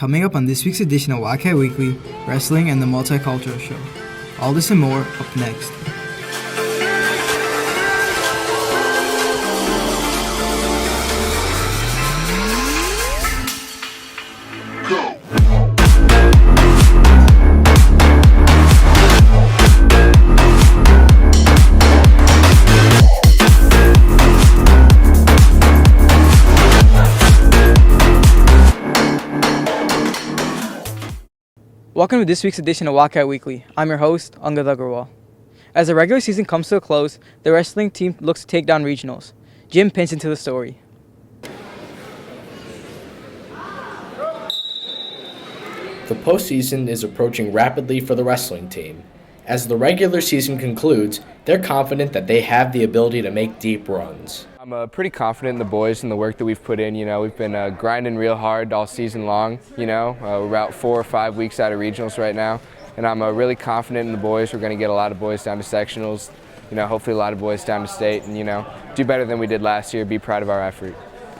Coming up on this week's edition of Wildcat Weekly, wrestling and the Multicultural show. All this and more up next. Welcome to this week's edition of Wildcat Weekly. I'm your host, Angad Agarwal. As the regular season comes to a close, the wrestling team looks to take down regionals. Jim pins into the story. The postseason is approaching rapidly for the wrestling team. As the regular season concludes, they're confident that they have the ability to make deep runs. I'm pretty confident in the boys and the work that we've put in. We've been grinding real hard all season long. We're about 4 or 5 weeks out of regionals right now, and I'm really confident in the boys. We're going to get a lot of boys down to sectionals, hopefully a lot of boys down to state, and do better than we did last year. Be proud of our effort.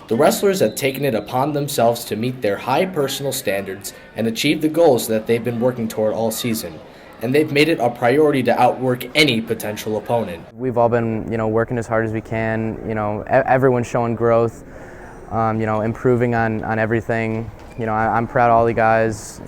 The wrestlers have taken it upon themselves to meet their high personal standards and achieve the goals that they've been working toward all season. And they've made it a priority to outwork any potential opponent. We've all been, working as hard as we can. Everyone's showing growth, improving on everything. I'm proud of all the guys.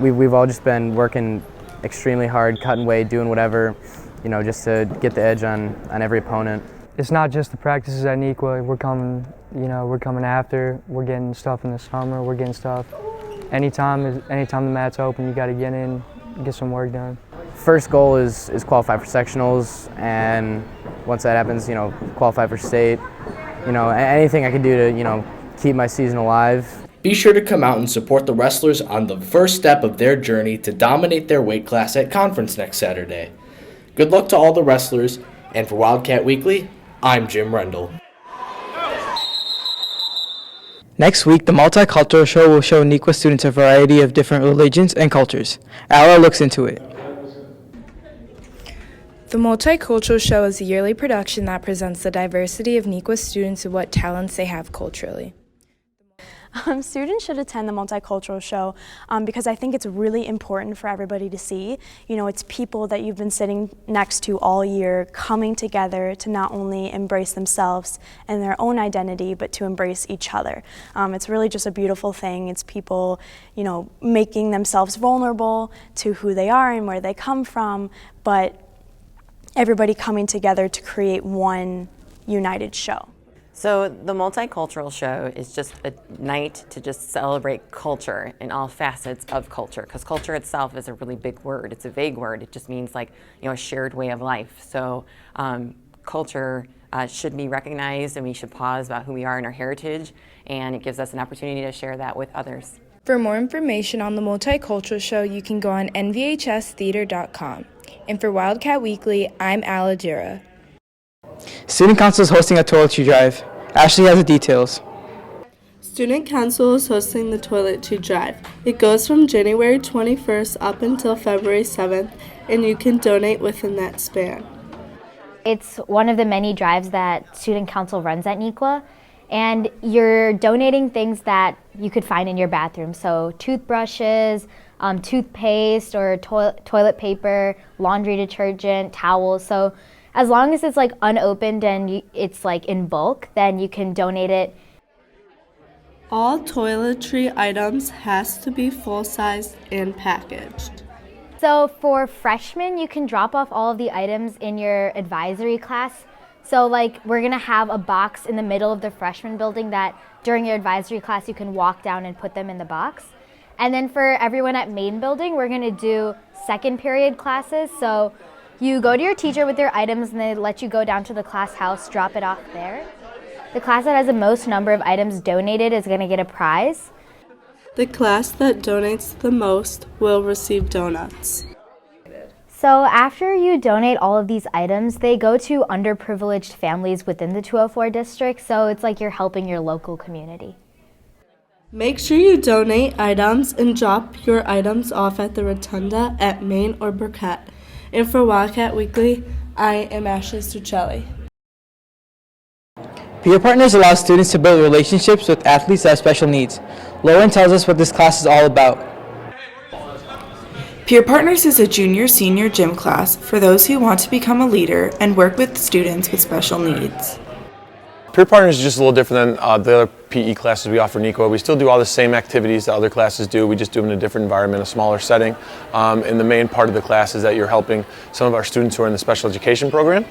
We've all just been working extremely hard, cutting weight, doing whatever, just to get the edge on every opponent. It's not just the practices at Nequa. We're coming after. We're getting stuff in the summer. We're getting stuff. Anytime the mat's open, you got to get in, get some work done. First goal is qualify for sectionals, and once that happens, qualify for state. Anything I can do to, keep my season alive. Be sure to come out and support the wrestlers on the first step of their journey to dominate their weight class at conference next Saturday. Good luck to all the wrestlers, and for Wildcat Weekly, I'm Jim Rendell. Next week, the Multicultural show will show Nequa students a variety of different religions and cultures. Ala looks into it. The Multicultural show is a yearly production that presents the diversity of Nequa students and what talents they have culturally. Students should attend the Multicultural show because I think it's really important for everybody to see. It's people that you've been sitting next to all year coming together to not only embrace themselves and their own identity, but to embrace each other. It's really just a beautiful thing. It's people, making themselves vulnerable to who they are and where they come from, but everybody coming together to create one united show. So the Multicultural show is just a night to just celebrate culture in all facets of culture, because culture itself is a really big word. It's a vague word. It just means a shared way of life. So culture should be recognized, and we should pause about who we are and our heritage, and it gives us an opportunity to share that with others. For more information on the Multicultural show, you can go on nvhstheater.com. And for Wildcat Weekly, I'm Ala Jira. Student Council is hosting a toiletry drive. Ashley has the details. Student Council is hosting the toiletry drive. It goes from January 21st up until February 7th, and you can donate within that span. It's one of the many drives that Student Council runs at Nequa, and you're donating things that you could find in your bathroom. So toothbrushes, toothpaste or toilet paper, laundry detergent, towels. So as long as it's unopened and it's in bulk, then you can donate it. All toiletry items has to be full-sized and packaged. So for freshmen, you can drop off all of the items in your advisory class. So we're gonna have a box in the middle of the freshman building that during your advisory class you can walk down and put them in the box. And then for everyone at main building, we're gonna do second period classes. So you go to your teacher with your items and they let you go down to the class house, drop it off there. The class that has the most number of items donated is going to get a prize. The class that donates the most will receive donuts. So after you donate all of these items, they go to underprivileged families within the 204 district, so it's like you're helping your local community. Make sure you donate items and drop your items off at the Rotunda at Main or Burkett. And for Wildcat Weekly, I am Ashley Stuccelli. Peer partners allow students to build relationships with athletes that have special needs. Lauren tells us what this class is all about. Peer Partners is a junior-senior gym class for those who want to become a leader and work with students with special needs. Peer Partners is just a little different than the other PE classes we offer in Equa. We still do all the same activities that other classes do. We just do them in a different environment, a smaller setting. And the main part of the class is that you're helping some of our students who are in the special education program.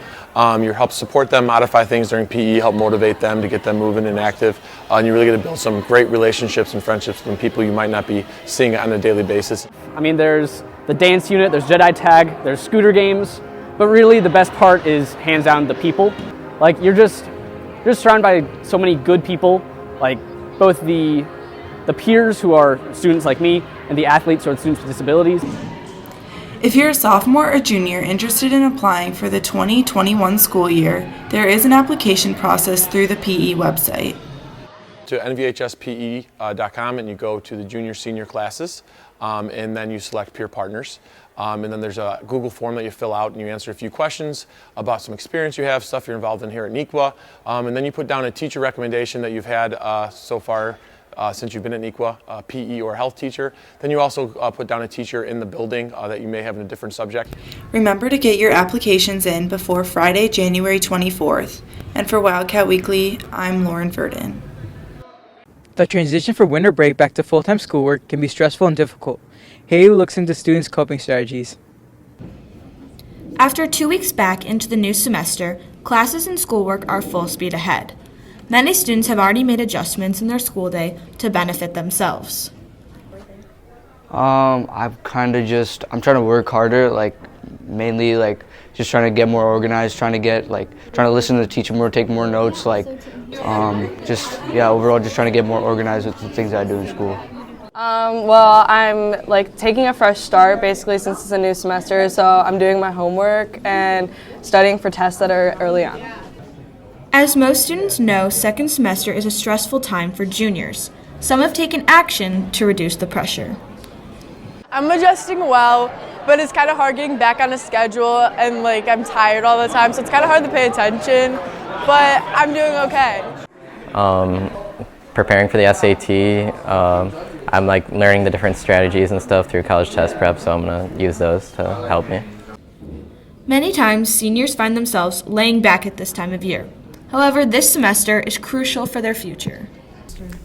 You help support them, modify things during PE, help motivate them to get them moving and active. And you really get to build some great relationships and friendships with people you might not be seeing on a daily basis. I mean, there's the dance unit, there's Jedi Tag, there's scooter games, but really the best part is hands down the people. Like you're just surrounded by so many good people, like both the peers who are students like me and the athletes who are students with disabilities. If you're a sophomore or junior interested in applying for the 2021 school year, there is an application process through the PE website. To nvhspe.com and you go to the junior-senior classes and then you select Peer Partners. And then there's a Google form that you fill out and you answer a few questions about some experience you have, stuff you're involved in here at Equa. And then you put down a teacher recommendation that you've had so far since you've been at Equa, a PE or health teacher. Then you also put down a teacher in the building that you may have in a different subject. Remember to get your applications in before Friday, January 24th. And for Wildcat Weekly, I'm Lauren Verdon. The transition from winter break back to full-time schoolwork can be stressful and difficult. Haley looks into students' coping strategies. After 2 weeks back into the new semester, classes and schoolwork are full speed ahead. Many students have already made adjustments in their school day to benefit themselves. I'm trying to work harder, mainly just trying to get more organized, trying to listen to the teacher more, take more notes, overall just trying to get more organized with the things I do in school. Well, I'm taking a fresh start basically since it's a new semester, so I'm doing my homework and studying for tests that are early on. As most students know, second semester is a stressful time for juniors. Some have taken action to reduce the pressure. I'm adjusting well, but it's kind of hard getting back on a schedule and I'm tired all the time, so it's kind of hard to pay attention, but I'm doing okay. Preparing for the SAT, I'm learning the different strategies and stuff through college test prep, so I'm going to use those to help me. Many times, seniors find themselves laying back at this time of year. However, this semester is crucial for their future.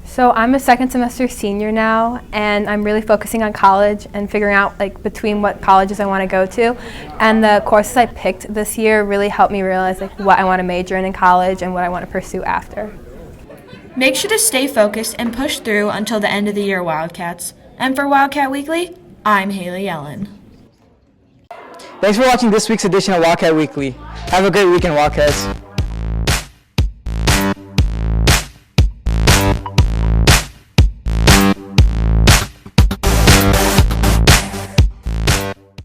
So I'm a second semester senior now, and I'm really focusing on college and figuring out between what colleges I want to go to. And the courses I picked this year really helped me realize what I want to major in college and what I want to pursue after. Make sure to stay focused and push through until the end of the year, Wildcats. And for Wildcat Weekly, I'm Haley Ellen. Thanks for watching this week's edition of Wildcat Weekly. Have a great weekend, Wildcats.